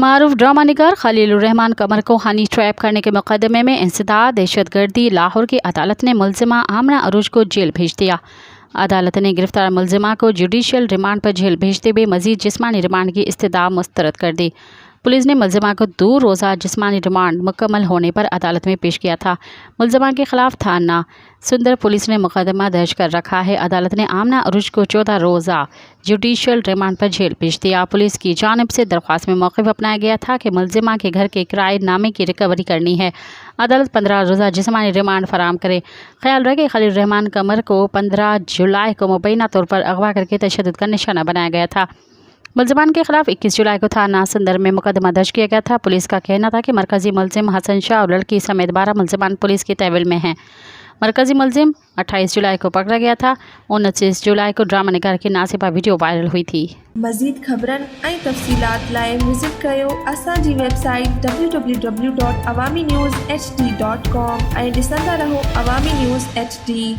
मारूफ drama निगार खलीलुर्रहमान कमर को honey trap करने के मुकदमे में इंसदाद दहशतगर्दी लाहौर की अदालत ने मुलजिमा आमना अरूज को जेल भेज दिया। अदालत ने गिरफ्तार मुलजिमा को जुडिशल रिमांड पर जेल भेजते हुए मजीद जिस्मानी रिमांड की इस्तदा मुस्तरद कर दी। पुलिस ने मुलजिमा को 2 रोज़ा जिस्मानी रिमांड मुकम्मल होने पर अदालत में पेश किया था। मुलजिमा के खिलाफ थाना सुंदर पुलिस ने मुकदमा दर्ज कर रखा है। अदालत ने आमना अरूज को 14 रोज़ा जुडिशल रिमांड पर जेल भेज दिया। पुलिस की जानिब से दरख्वास्त में मौक़िफ़ अपनाया गया था कि मुलजिमा के घर के किराए नामे की रिकवरी करनी है। अदालत 15 रोज़ा जिस्मानी रिमांड फराम करे। ख्याल रहे कि खलीलुर्रहमान कमर को 15 जुलाई को मुबैना तौर पर अगवा करके तशद्दुद का निशाना बनाया गया था। मुलजिमान के खिलाफ 21 जुलाई को थाना सुंदर में मुकदमा दर्ज किया गया था। पुलिस का कहना था कि मरकजी मुलजिम हसन शाह और लड़की समेत 12 मुलजिमान पुलिस के तहवील में हैं। मरकजी मुलजिम 28 जुलाई को पकड़ा गया था। 29 जुलाई को ड्रामा निगार की नासिबा वीडियो वायरल हुई थी। मज़ीद ख़बरन ऐं तफ़सीलात लाइ विज़िट कयो असांजी वेबसाइट www.awamiNewsHD.com ऐं ॾिसंदा रहो अवामी न्यूज़ HD।